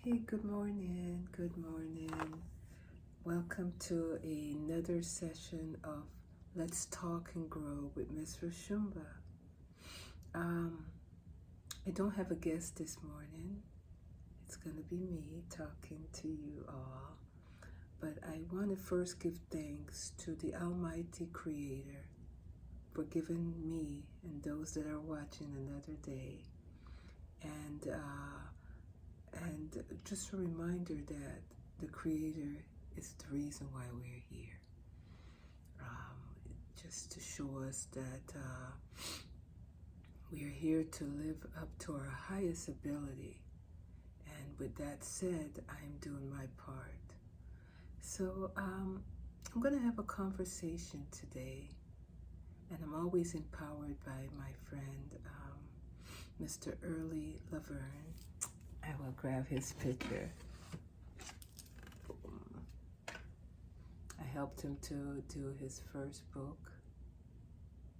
Hey, good morning. Good morning. Welcome to another session of Let's Talk and Grow with Miss Roshumba. I don't have a guest this morning. It's going to be me talking to you all. But I want to first give thanks to the Almighty Creator for giving me and those that are watching another day. And just a reminder that the Creator is the reason why we're here. Just to show us that we're here to live up to our highest ability. And with that said, I'm doing my part. So I'm going to have a conversation today. And I'm always empowered by my friend, Mr. Early Laverne. I will grab his picture. Boom. I helped him to do his first book,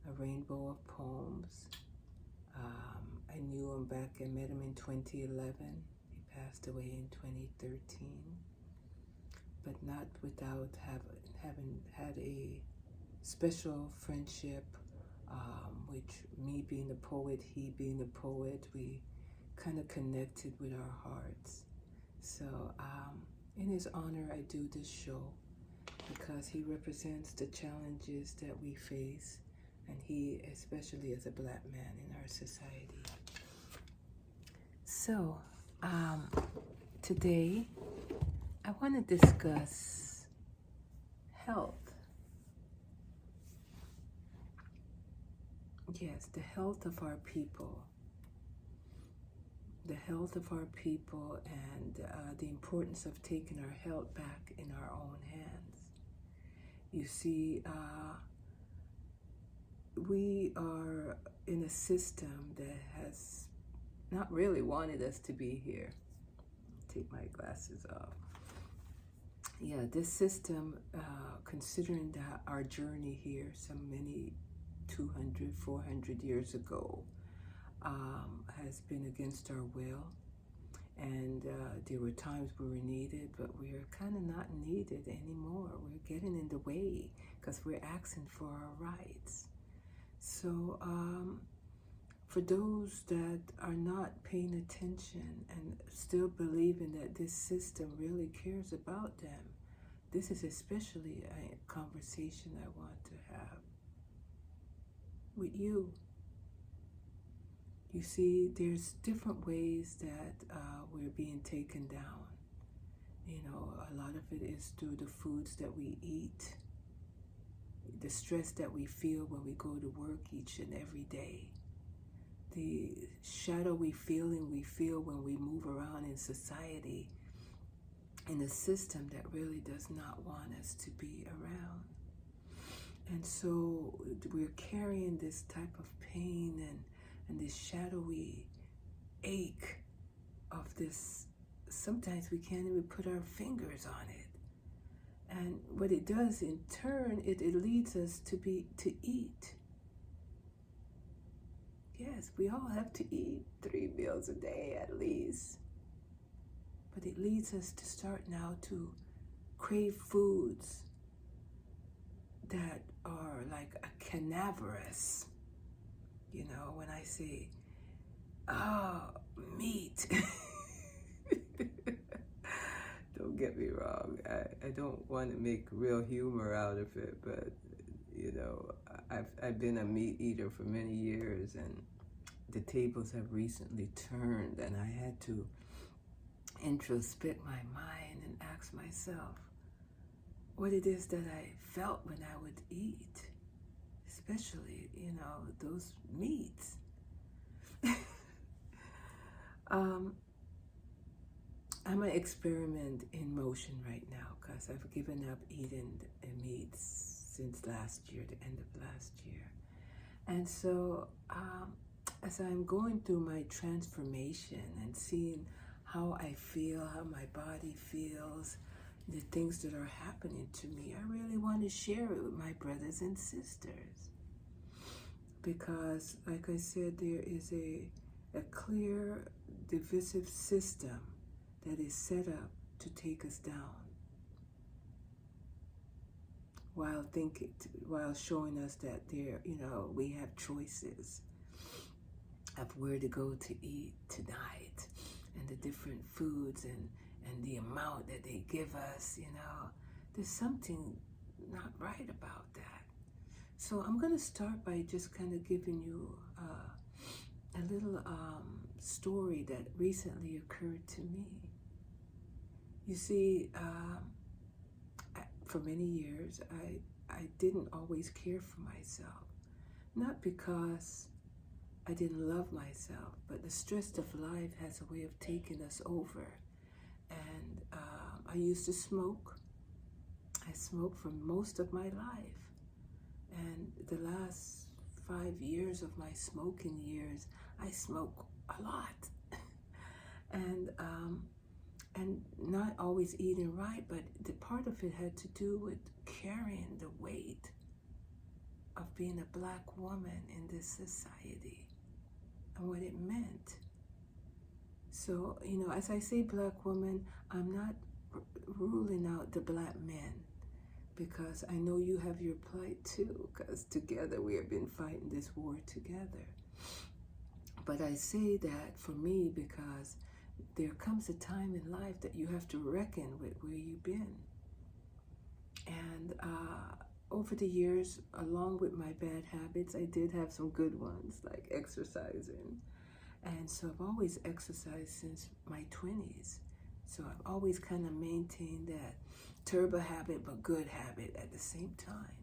A Rainbow of Poems. I knew him back, I met him in 2011. He passed away in 2013. But not without having had a special friendship, which me being a poet, he being a poet, we kind of connected with our hearts. So in his honor, I do this show because he represents the challenges that we face, and he especially as a Black man in our society. So today I want to discuss health. Yes, the health of our people. The health of our people and the importance of taking our health back in our own hands. You see, we are in a system that has not really wanted us to be here. Take my glasses off. Yeah, this system, considering that our journey here so many 200, 400 years ago, has been against our will, and there were times we were needed, but we're kind of not needed anymore. We're getting in the way because we're asking for our rights. So for those that are not paying attention and still believing that this system really cares about them, this is especially a conversation I want to have with you. You see, there's different ways that we're being taken down. You know, a lot of it is through the foods that we eat, the stress that we feel when we go to work each and every day, the shadowy feeling we feel when we move around in society, in a system that really does not want us to be around. And so we're carrying this type of pain and this shadowy ache of this. Sometimes we can't even put our fingers on it. And what it does in turn, it leads us to eat. Yes, we all have to eat 3 meals a day at least. But it leads us to start now to crave foods that are like a carnivorous. You know, when I say, meat. Don't get me wrong. I don't want to make real humor out of it, but, you know, I've been a meat eater for many years, and the tables have recently turned, and I had to introspect my mind and ask myself what it is that I felt when I would eat, especially, you know, those meats. I'm an experiment in motion right now because I've given up eating meats since last year, the end of last year. And so as I'm going through my transformation and seeing how I feel, how my body feels, the things that are happening to me, I really want to share it with my brothers and sisters. Because, like I said, there is a clear divisive system that is set up to take us down, while showing us that we have choices of where to go to eat tonight, and the different foods and the amount that they give us. There's something not right about that. So I'm going to start by just kind of giving you a little story that recently occurred to me. You see, for many years, I didn't always care for myself. Not because I didn't love myself, but the stress of life has a way of taking us over. And I used to smoke. I smoked for most of my life. And the last 5 years of my smoking years, I smoke a lot. and not always eating right, but the part of it had to do with carrying the weight of being a black woman in this society and what it meant. So, as I say black woman, I'm not ruling out the black men, because I know you have your plight too, because together we have been fighting this war together. But I say that for me because there comes a time in life that you have to reckon with where you've been. And over the years, along with my bad habits, I did have some good ones, like exercising. And so I've always exercised since my 20s. So I've always kind of maintained that turbo habit, but good habit at the same time.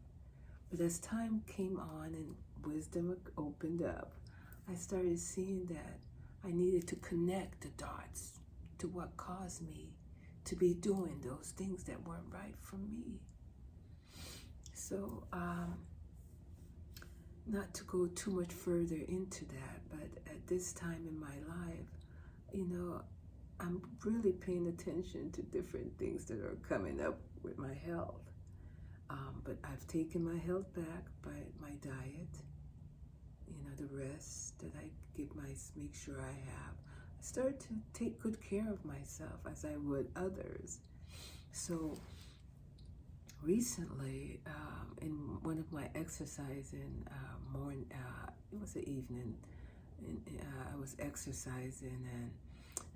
But as time came on and wisdom opened up, I started seeing that I needed to connect the dots to what caused me to be doing those things that weren't right for me. So, not to go too much further into that, but at this time in my life, I'm really paying attention to different things that are coming up with my health. But I've taken my health back by my diet, the rest that I make sure I have. I started to take good care of myself as I would others. So recently, in one of my exercising morning, it was the evening, I was exercising and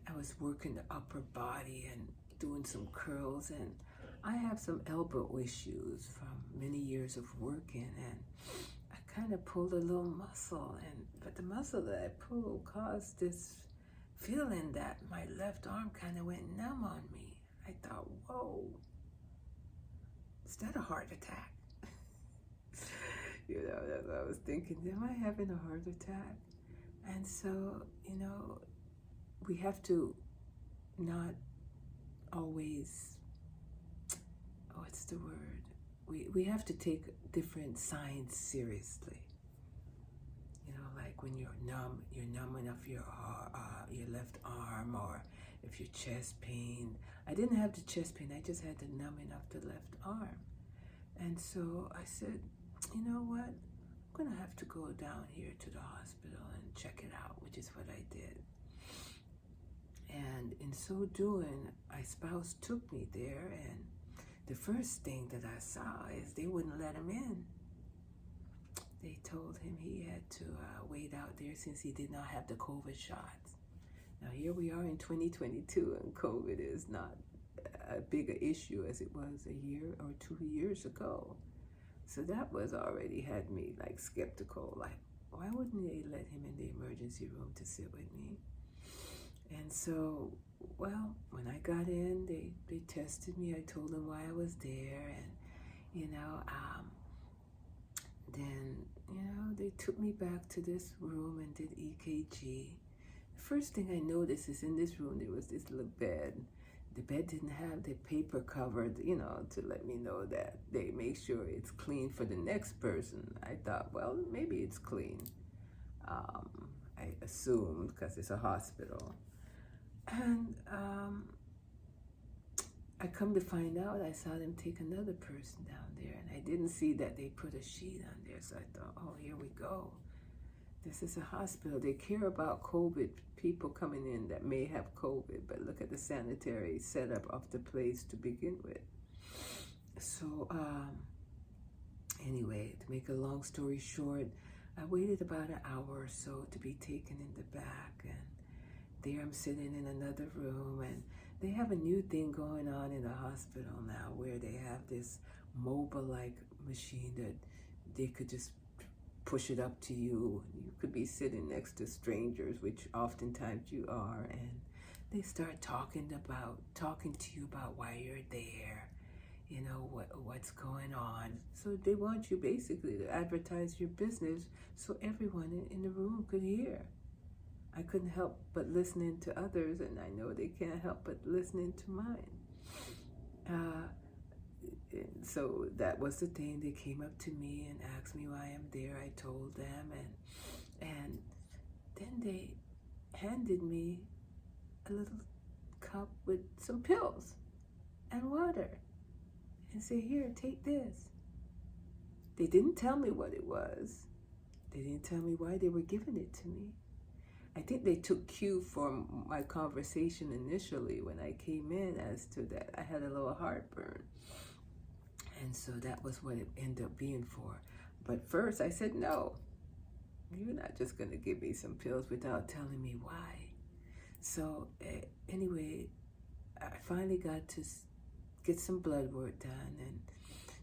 I was working the upper body and doing some curls, and I have some elbow issues from many years of working, and I kind of pulled a little muscle, but the muscle that I pulled caused this feeling that my left arm kind of went numb on me. I thought, whoa, is that a heart attack? That's what I was thinking. Am I having a heart attack? And so, we have to not always, what's the word? We have to take different signs seriously. Like when you're numbing of your left arm, or if you're chest pain. I didn't have the chest pain, I just had the numbing of the left arm. And so I said, you know what? I'm going to have to go down here to the hospital and check it out, which is what I did. And in so doing, my spouse took me there, and the first thing that I saw is they wouldn't let him in. They told him he had to wait out there since he did not have the COVID shots. Now here we are in 2022, and COVID is not a bigger issue as it was a year or 2 years ago. So that was already had me like skeptical, like why wouldn't they let him in the emergency room to sit with me? And so, well, when I got in, they tested me. I told them why I was there, and then they took me back to this room and did EKG. The first thing I noticed is in this room there was this little bed. The bed didn't have the paper covered, to let me know that they make sure it's clean for the next person. I thought, well, maybe it's clean. I assumed because it's a hospital. And I come to find out, I saw them take another person down there, and I didn't see that they put a sheet on there, so I thought, oh, here we go. This is a hospital. They care about COVID, people coming in that may have COVID, but look at the sanitary setup of the place to begin with. So, anyway, to make a long story short, I waited about an hour or so to be taken in the back, and there I'm sitting in another room, and they have a new thing going on in the hospital now where they have this mobile-like machine that they could just push it up to you. You could be sitting next to strangers, which oftentimes you are, and they start talking to you about why you're there, you know, what's going on. So they want you basically to advertise your business so everyone in the room could hear. I couldn't help but listening to others, and I know they can't help but listening to mine. So that was the thing. They came up to me and asked me why I'm there. I told them, and then they handed me a little cup with some pills and water and said, here, take this. They didn't tell me what it was. They didn't tell me why they were giving it to me. I think they took cue from my conversation initially when I came in as to that I had a little heartburn. And so that was what it ended up being for. But first I said, no, you're not just going to give me some pills without telling me why. So anyway, I finally got to get some blood work done. And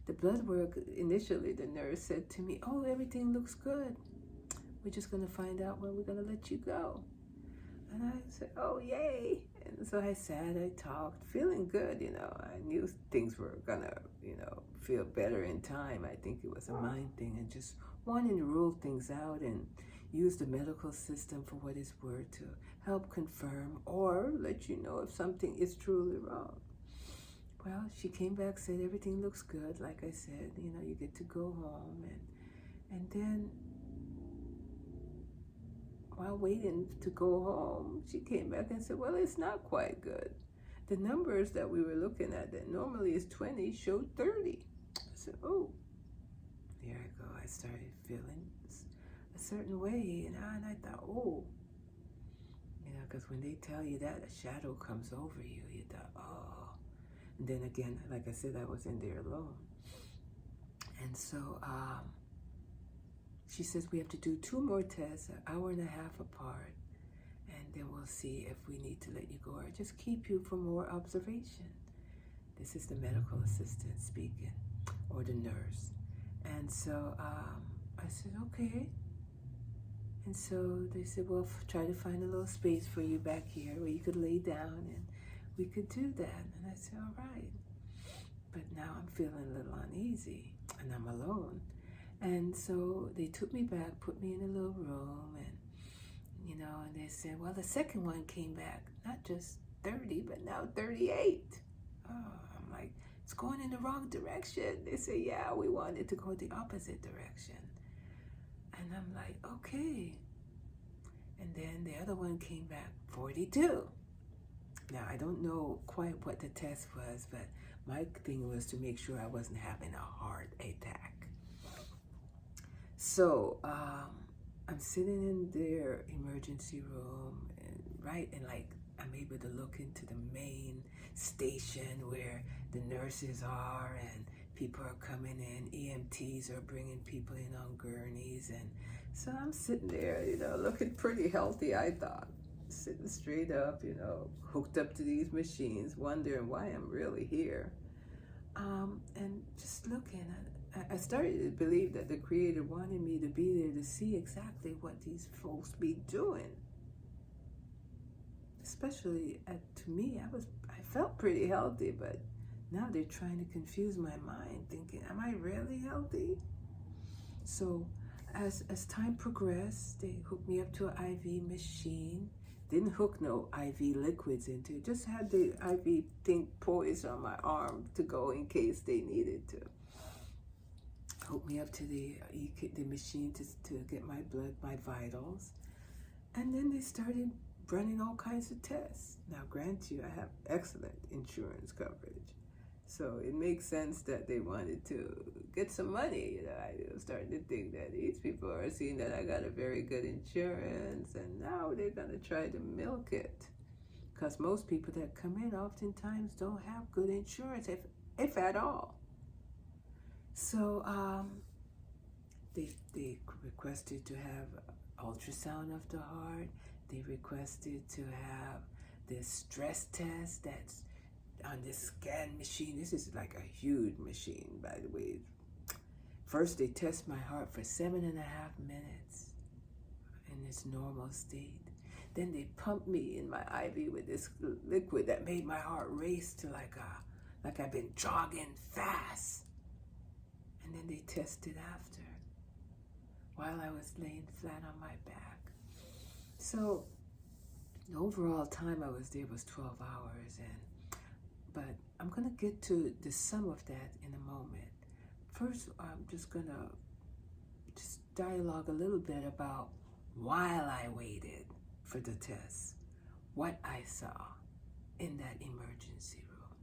the blood work, initially the nurse said to me, oh, everything looks good. We're just going to find out when we're going to let you go. And I said, oh, yay. And so I sat, I talked, feeling good, you know. I knew things were going to, you know, feel better in time. I think it was a mind thing, and just wanting to rule things out and use the medical system for what it's worth to help confirm or let you know if something is truly wrong. Well, she came back, said everything looks good. Like I said, you know, you get to go home. And then while waiting to go home, she came back and said, well, it's not quite good. The numbers that we were looking at that normally is 20 showed 30. I said, oh, there I go. I started feeling a certain way, and I thought, oh, you know, because when they tell you that, a shadow comes over you, you thought, oh. And then again, like I said, I was in there alone. And so, she says we have to do 2 more tests, an hour and a half apart, and then we'll see if we need to let you go or just keep you for more observation. This is the medical assistant speaking, or the nurse. And so I said, okay. And so they said, well, try to find a little space for you back here where you could lay down, and we could do that. And I said, all right. But now I'm feeling a little uneasy, and I'm alone. And so they took me back, put me in a little room, and, you know, and they said, well, the second one came back, not just 30, but now 38. Oh, I'm like, it's going in the wrong direction. They say, yeah, we want it to go the opposite direction. And I'm like, okay. And then the other one came back 42. Now, I don't know quite what the test was, but my thing was to make sure I wasn't having a heart attack. So I'm sitting in their emergency room, and like I'm able to look into the main station where the nurses are, and people are coming in. EMTs are bringing people in on gurneys, and so I'm sitting there, you know, looking pretty healthy, I thought, sitting straight up, you know, hooked up to these machines, wondering why I'm really here, and just looking at. I started to believe that the Creator wanted me to be there to see exactly what these folks be doing. Especially to me, I felt pretty healthy, but now they're trying to confuse my mind, thinking, am I really healthy? So as time progressed, they hooked me up to an IV machine. Didn't hook no IV liquids into it, just had the IV thing poised on my arm to go in case they needed to. Hooked me up to the machine to get my blood, my vitals. And then they started running all kinds of tests. Now, grant you, I have excellent insurance coverage. So it makes sense that they wanted to get some money. I was starting to think that these people are seeing that I got a very good insurance, and now they're going to try to milk it. Because most people that come in oftentimes don't have good insurance, if at all. So they requested to have ultrasound of the heart. They requested to have this stress test that's on this scan machine. This is like a huge machine, by the way. First, they test my heart for 7.5 minutes in its normal state. Then they pumped me in my IV with this liquid that made my heart race to like I've been jogging fast. And then they tested after, while I was laying flat on my back. So the overall time I was there was 12 hours, but I'm going to get to the sum of that in a moment. First, I'm just going to dialogue a little bit about while I waited for the test, what I saw in that emergency room.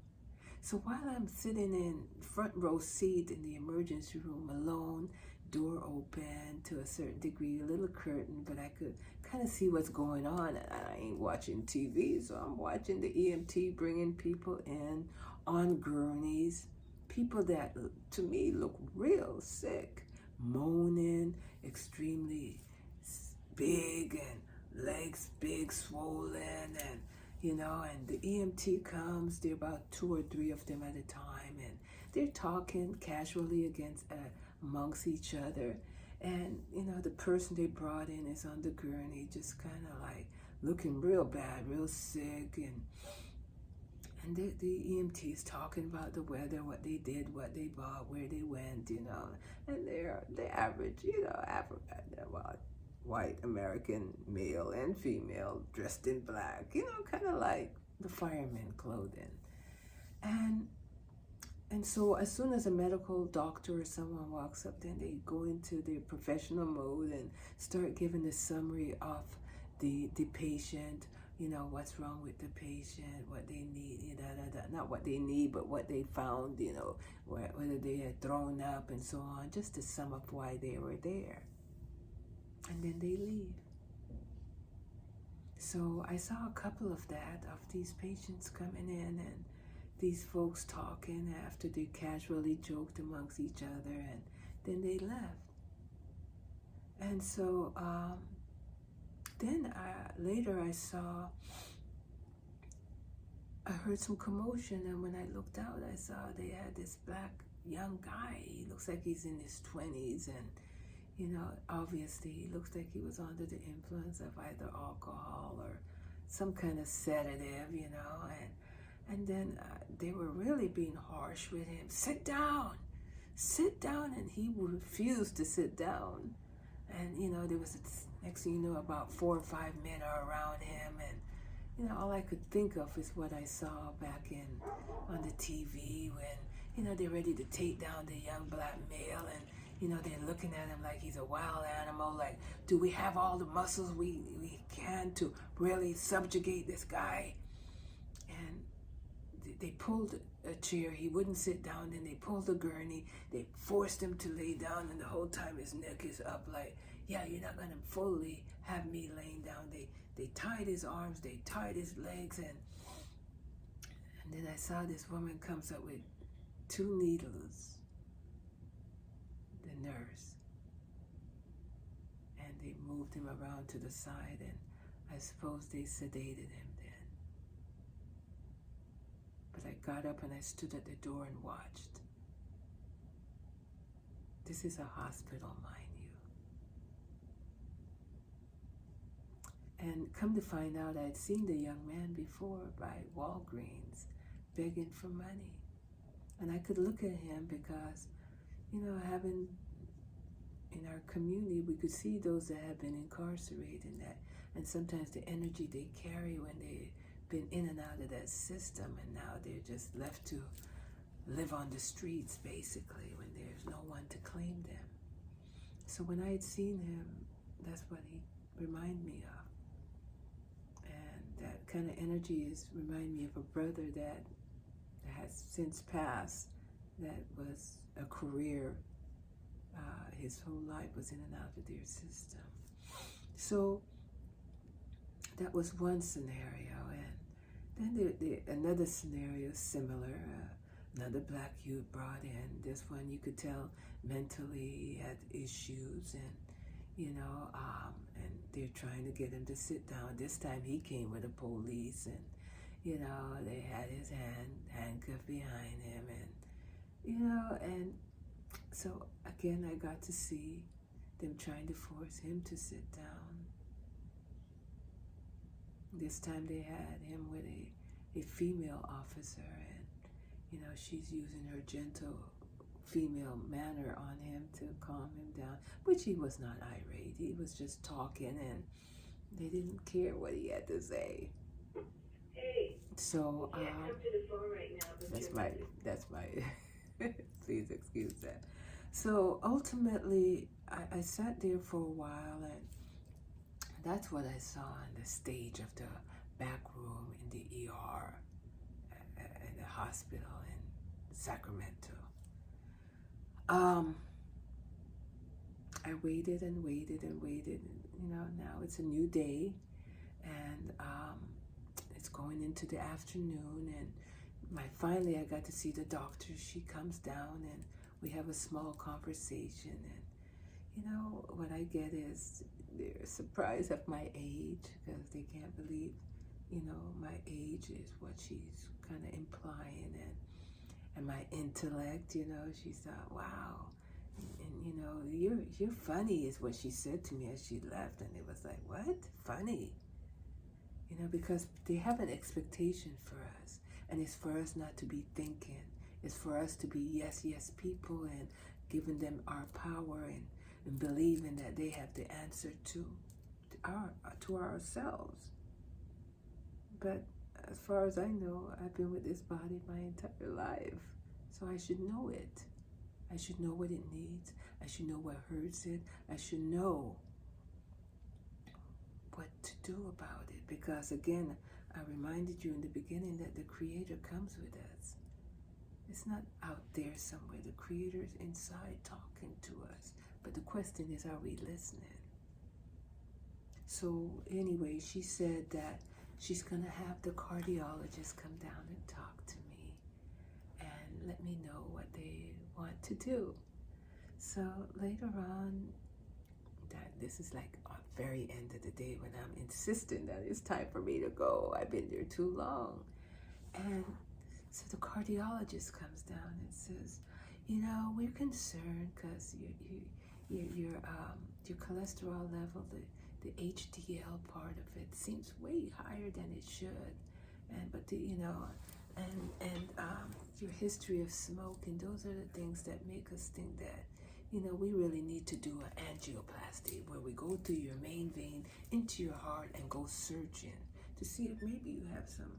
So while I'm sitting in front row seat in the emergency room alone, door open to a certain degree, a little curtain, but I could kind of see what's going on. I ain't watching TV, so I'm watching the EMT bringing people in on gurneys, people that to me look real sick, moaning, extremely big, and legs big, swollen, and and the EMT comes. There are about 2 or 3 of them at a time, and they're talking casually amongst each other. And the person they brought in is on the gurney, just kind of like looking real bad, real sick, and the EMT is talking about the weather, what they did, what they bought, where they went, and they're the average, white American male and female dressed in black, kind of like the fireman clothing. And so as soon as a medical doctor or someone walks up, then they go into their professional mode and start giving the summary of the patient, what's wrong with the patient, what they need, not what they need, but what they found, whether they had thrown up and so on, just to sum up why they were there. And then they leave. So I saw a couple of these patients coming in, and these folks talking after they casually joked amongst each other, and then they left. And so then later I heard some commotion, and when I looked out, I saw they had this black young guy. He looks like he's in his 20s, and obviously he looks like he was under the influence of either alcohol or some kind of sedative, and then they were really being harsh with him. Sit down, and he refused to sit down. And, there was, next thing you know, about 4 or 5 men are around him, and, all I could think of is what I saw back on the TV when, they're ready to take down the young black male, and they're looking at him like he's a wild animal, like, do we have all the muscles we can to really subjugate this guy? And they pulled a chair. He wouldn't sit down. Then they pulled a gurney. They forced him to lay down, and the whole time his neck is up like, yeah, you're not going to fully have me laying down. They tied his arms. They tied his legs. And then I saw this woman comes up with 2 needles. Nurse, and they moved him around to the side, and I suppose they sedated him then. But I got up and I stood at the door and watched. This is a hospital, mind you. And come to find out, I'd seen the young man before by Walgreens begging for money, and I could look at him because having in our community, we could see those that have been incarcerated, and sometimes the energy they carry when they've been in and out of that system, and now they're just left to live on the streets, basically, when there's no one to claim them. So when I had seen him, that's what he reminded me of. And that kind of energy remind me of a brother that that has since passed, that was a career. His whole life was in and out of their system. So that was one scenario. And then another scenario similar. Another black youth brought in. This one you could tell mentally had issues, and and they're trying to get him to sit down. This time he came with the police, and they had his handcuffed behind him, and so again I got to see them trying to force him to sit down. This time they had him with a female officer, and she's using her gentle female manner on him to calm him down, which he was not irate. He was just talking, and they didn't care what he had to say. Hey, so I can't come to the phone right now, but that's my please excuse that. So ultimately I sat there for a while, and that's what I saw on the stage of the back room in the ER in the hospital in Sacramento. I waited and waited and waited. Now it's a new day, and it's going into the afternoon, and finally I got to see the doctor. She comes down, and we have a small conversation, and what I get is they're surprised at my age, because they can't believe my age is what she's kind of implying, and my intellect. She thought, wow, and you're funny, is what she said to me as she left. And it was like, what? Funny? Because they have an expectation for us, and it's for us not to be thinking. It's for us to be yes people, and giving them our power, and believing that they have the answer to ourselves. But as far as I know, I've been with this body my entire life, so I should know it. I should know what it needs. I should know what hurts it. I should know what to do about it. Because again, I reminded you in the beginning that the Creator comes with us. It's not out there somewhere. The Creator is inside talking to us. But the question is, are we listening? So anyway, she said that she's going to have the cardiologist come down and talk to me and let me know what they want to do. So later on, this is like at the very end of the day when I'm insisting that it's time for me to go. I've been there too long. And so the cardiologist comes down and says, we're concerned because your cholesterol level, the HDL part of it seems way higher than it should, but your history of smoking, those are the things that make us think that we really need to do an angioplasty, where we go through your main vein into your heart and go searching to see if maybe you have some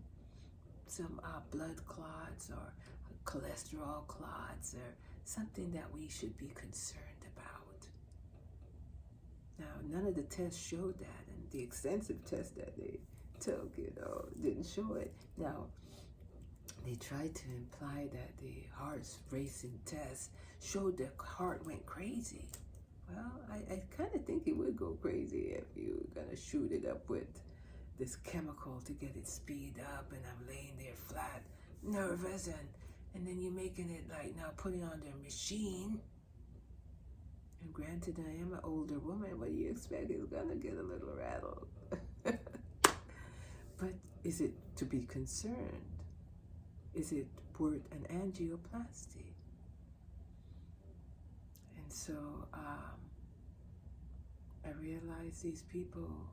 blood clots or cholesterol clots, or something that we should be concerned about. Now, none of the tests showed that, and the extensive tests that they took, didn't show it. Now, they tried to imply that the heart's racing test showed the heart went crazy. Well, I kind of think it would go crazy if you're going to shoot it up with this chemical to get it speed up, and I'm laying there flat, nervous, and then you're making it like now putting on their machine. And granted, I am an older woman. What do you expect? It's going to get a little rattled. But is it to be concerned? Is it worth an angioplasty? And so I realized these people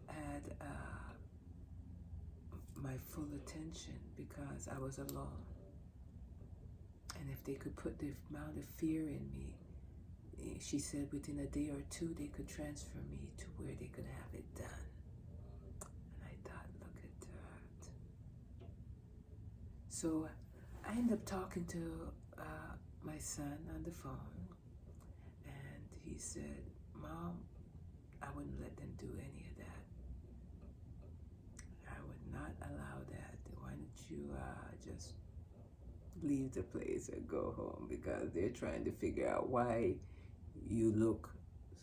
had my full attention because I was alone. And if they could put the amount of fear in me, she said within a day or two they could transfer me to where they could have it done. And I thought, look at that. So I ended up talking to my son on the phone, and he said, Mom, I wouldn't let them do any of that. I would not allow that. Why don't you just leave the place and go home, because they're trying to figure out why you look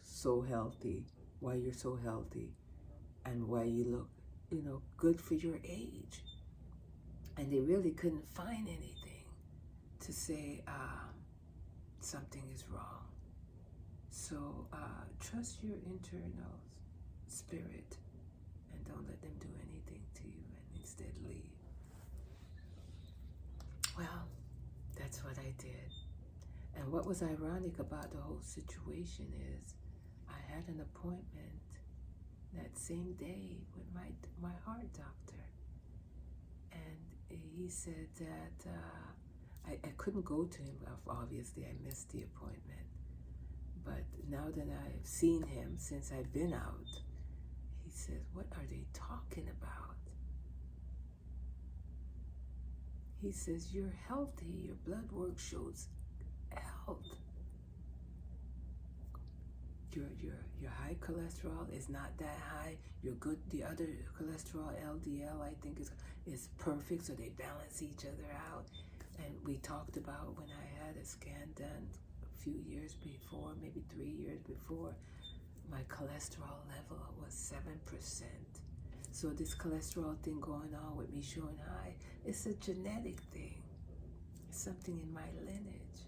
so healthy, why you're so healthy, and why you look, good for your age. And they really couldn't find anything to say something is wrong. So trust your internal spirit and don't let them do anything to you, and instead leave. Well, that's what I did. And what was ironic about the whole situation is I had an appointment that same day with my heart doctor. And he said that I couldn't go to him. Obviously, I missed the appointment. But now that I've seen him since I've been out, he says, what are they talking about? He says, you're healthy. Your blood work shows health. Your high cholesterol is not that high. You're good. The other cholesterol, LDL, I think is perfect, so they balance each other out. And we talked about when I had a scan done a few years before, maybe 3 years before, my cholesterol level was 7%. So this cholesterol thing going on with me showing high, it's a genetic thing. It's something in my lineage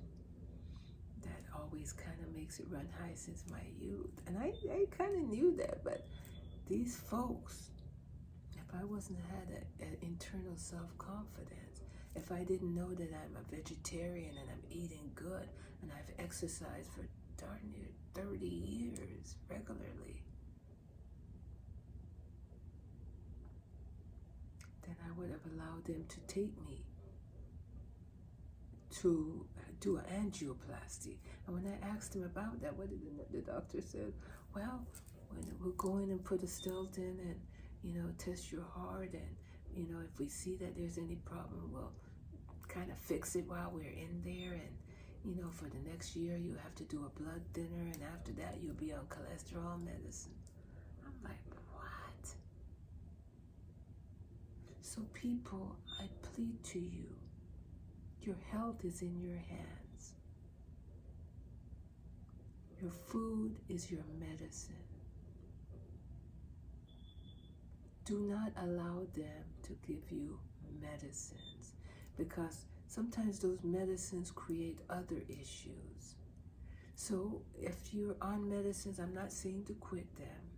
that always kind of makes it run high since my youth. And I kind of knew that, but these folks, if I wasn't had an internal self-confidence, if I didn't know that I'm a vegetarian and I'm eating good and I've exercised for darn near 30 years regularly, then I would have allowed them to take me to do an angioplasty. And when I asked him about that, what did the doctor said? Well, when we'll go in and put a stent in and, test your heart, and, if we see that there's any problem, we'll kind of fix it while we're in there. And, for the next year, you have to do a blood thinner, and after that, you'll be on cholesterol medicine. I'm like, what? So people, I plead to you, your health is in your hands. Your food is your medicine. Do not allow them to give you medicines, because sometimes those medicines create other issues. So if you're on medicines, I'm not saying to quit them,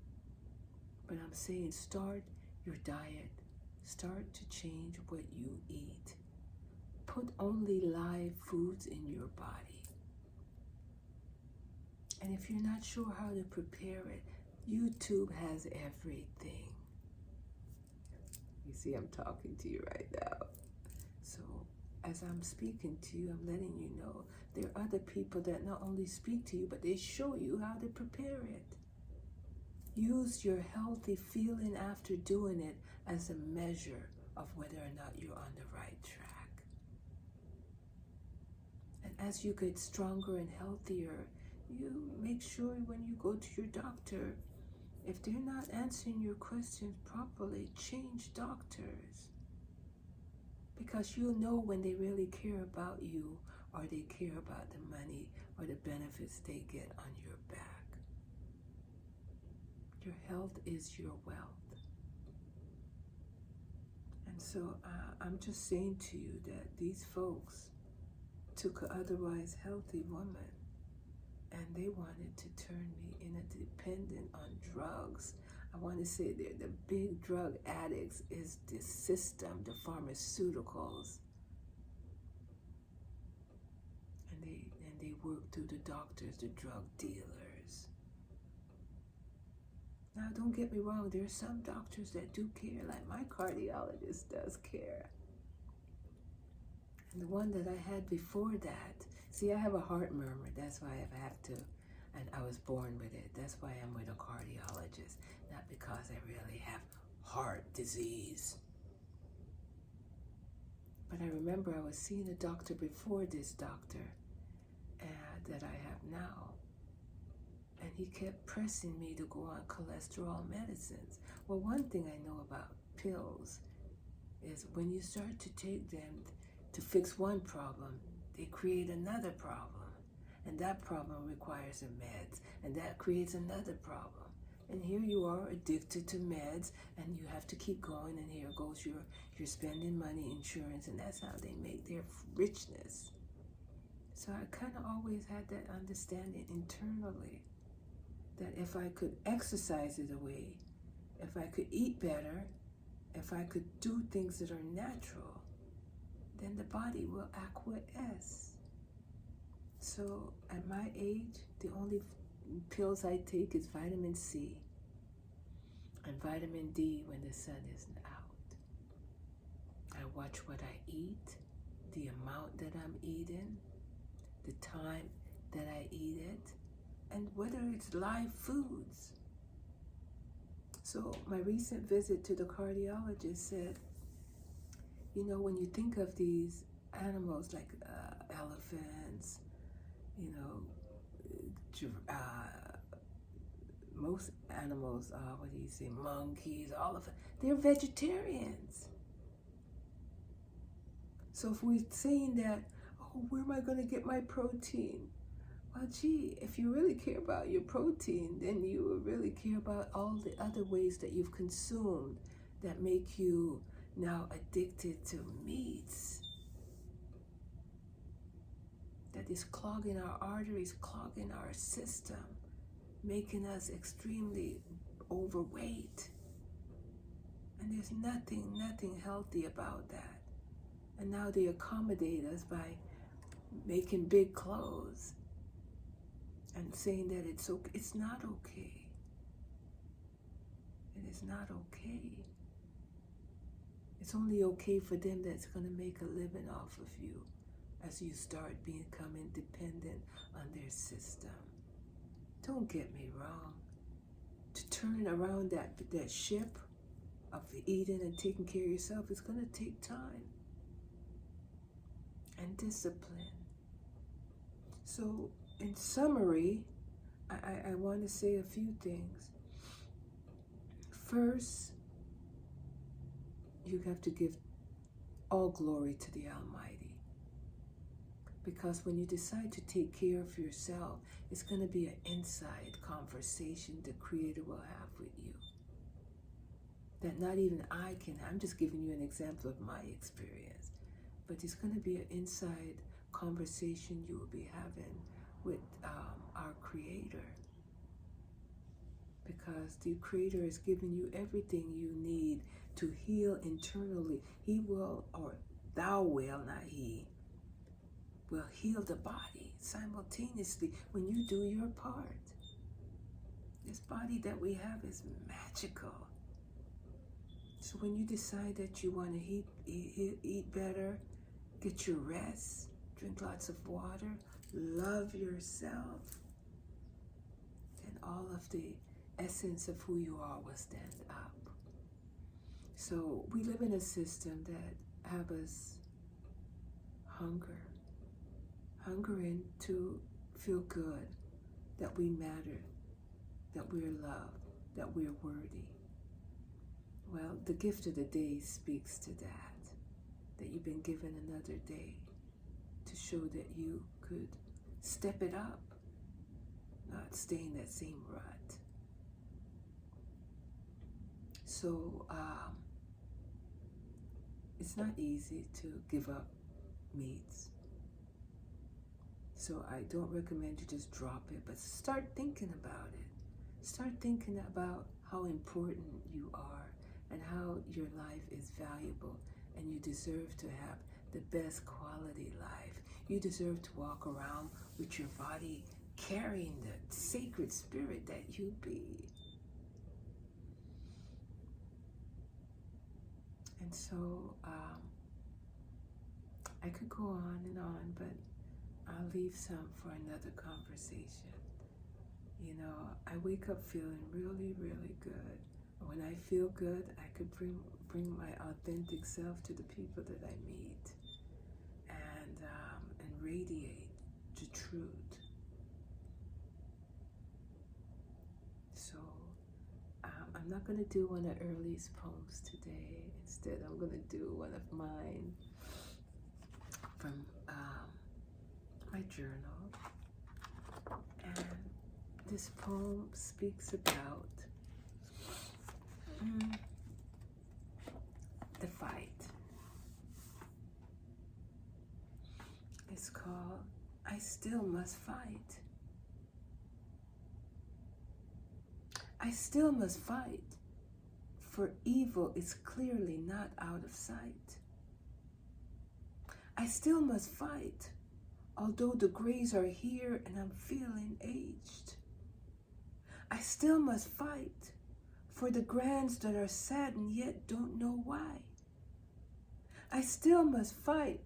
but I'm saying start your diet. Start to change what you eat. Put only live foods in your body. And if you're not sure how to prepare it, YouTube has everything. You see, I'm talking to you right now. So as I'm speaking to you, I'm letting you know there are other people that not only speak to you, but they show you how to prepare it. Use your healthy feeling after doing it as a measure of whether or not you're on the right track. And as you get stronger and healthier, you make sure when you go to your doctor, if they're not answering your questions properly, change doctors. Because you'll know when they really care about you, or they care about the money or the benefits they get on your back. Your health is your wealth. And so I'm just saying to you that these folks took an otherwise healthy woman and they wanted to turn me in a dependent on drugs. I want to say that the big drug addicts is the system, the pharmaceuticals. And they work through the doctors, the drug dealers. Now, don't get me wrong, there are some doctors that do care, like my cardiologist does care. And the one that I had before that, see, I have a heart murmur, that's why I have to, and I was born with it. That's why I'm with a cardiologist, not because I really have heart disease. But I remember I was seeing a doctor before this doctor that I have now. And he kept pressing me to go on cholesterol medicines. Well, one thing I know about pills is is when you start to take them to fix one problem, they create another problem. And that problem requires a meds, and that creates another problem. And here you are addicted to meds, and you have to keep going, and here goes you're spending money, insurance, and that's how they make their richness. So I kind of always had that understanding internally that if I could exercise it away, if I could eat better, if I could do things that are natural, then the body will acquiesce. So at my age, the only pills I take is vitamin C and vitamin D when the sun isn't out. I watch what I eat, the amount that I'm eating, the time that I eat it, and whether it's live foods. So my recent visit to the cardiologist said, you know, when you think of these animals like elephants, you know, most animals, monkeys, all of it, they're vegetarians. So if we're saying that, oh, where am I going to get my protein? Well, gee, if you really care about your protein, then you will really care about all the other ways that you've consumed that make you now addicted to meats. That is clogging our arteries, clogging our system, making us extremely overweight. And there's nothing healthy about that. And now they accommodate us by making big clothes and saying that it's okay. It's not okay. It is not okay. It's only okay for them that's going to make a living off of you as you start becoming dependent on their system. Don't get me wrong. To turn around that ship of eating and taking care of yourself is going to take time and discipline. So in summary, I want to say a few things. First, you have to give all glory to the Almighty. Because when you decide to take care of yourself, it's going to be an inside conversation the Creator will have with you. That not even I can, I'm just giving you an example of my experience. But it's going to be an inside conversation you will be having with our Creator. Because the Creator has given you everything you need to heal internally. He will, or thou will, not he, will heal the body simultaneously when you do your part. This body that we have is magical. So when you decide that you want to eat better, get your rest, drink lots of water, love yourself, then all of the essence of who you are will stand up. So we live in a system that have us hungering to feel good, that we matter, that we're loved, that we're worthy. Well, the gift of the day speaks to that you've been given another day to show that you could step it up, not stay in that same rut. So it's not easy to give up meats. So I don't recommend you just drop it, but start thinking about it. Start thinking about how important you are and how your life is valuable and you deserve to have the best quality life. You deserve to walk around with your body carrying the sacred spirit that you be. And so I could go on, but I'll leave some for another conversation. You know, I wake up feeling really, really good. When I feel good, I could bring my authentic self to the people that I meet and radiate the truth. So I'm I'm not going to do one of Early's poems today. Instead, I'm going to do one of mine from my journal. And this poem speaks about the fight. It's called I Still Must Fight. I still must fight, for evil is clearly not out of sight. I still must fight, although the grays are here and I'm feeling aged. I still must fight for the grands that are saddened yet don't know why. I still must fight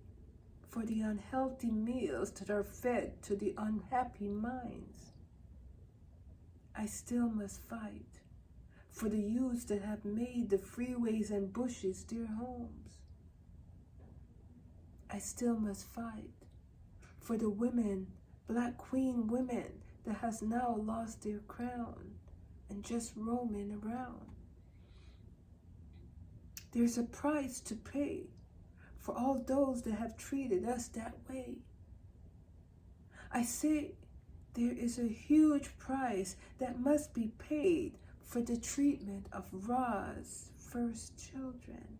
for the unhealthy meals that are fed to the unhappy minds. I still must fight for the youths that have made the freeways and bushes their homes. I still must fight for the women, black queen women, that has now lost their crown and just roaming around. There's a price to pay for all those that have treated us that way. I say there is a huge price that must be paid for the treatment of Ra's first children.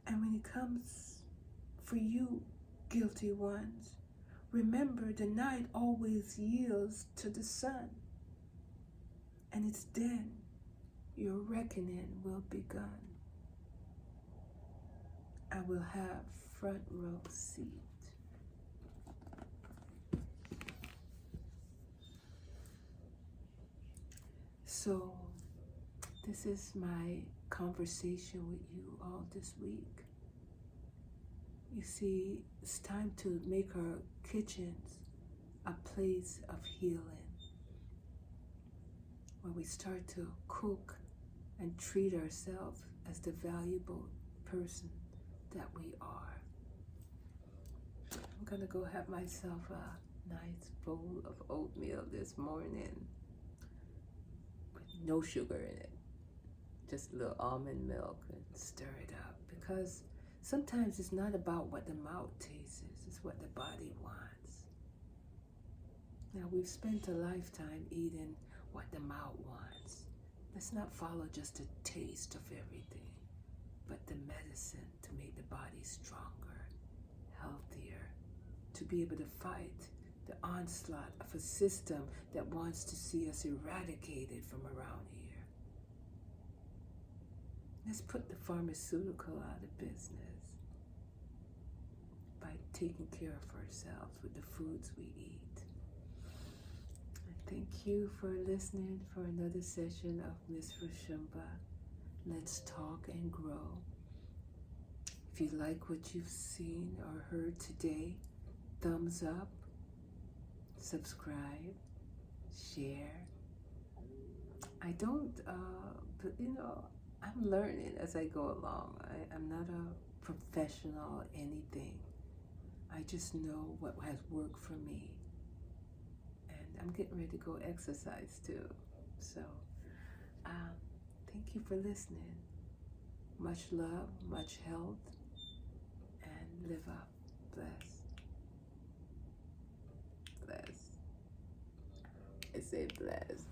And when it comes for you, guilty ones, remember the night always yields to the sun, and it's then your reckoning will begun. I will have front row seat. So, this is my conversation with you all this week. You see, it's time to make our kitchens a place of healing, where we start to cook and treat ourselves as the valuable person that we are. I'm gonna go have myself a nice bowl of oatmeal this morning with no sugar in it, just a little almond milk, and stir it up, because sometimes it's not about what the mouth tastes, it's what the body wants. Now, we've spent a lifetime eating what the mouth wants. Let's not follow just the taste of everything, but the medicine to make the body stronger, healthier, to be able to fight the onslaught of a system that wants to see us eradicated from around here. Let's put the pharmaceutical out of business by taking care of ourselves with the foods we eat. And thank you for listening for another session of Miss Roshumba. Let's talk and grow. If you like what you've seen or heard today, thumbs up, subscribe, share. I don't, but I'm learning as I go along. I'm not a professional anything. I just know what has worked for me. And I'm getting ready to go exercise too. So, thank you for listening. Much love, much health, and live up. Bless. Bless. I say bless.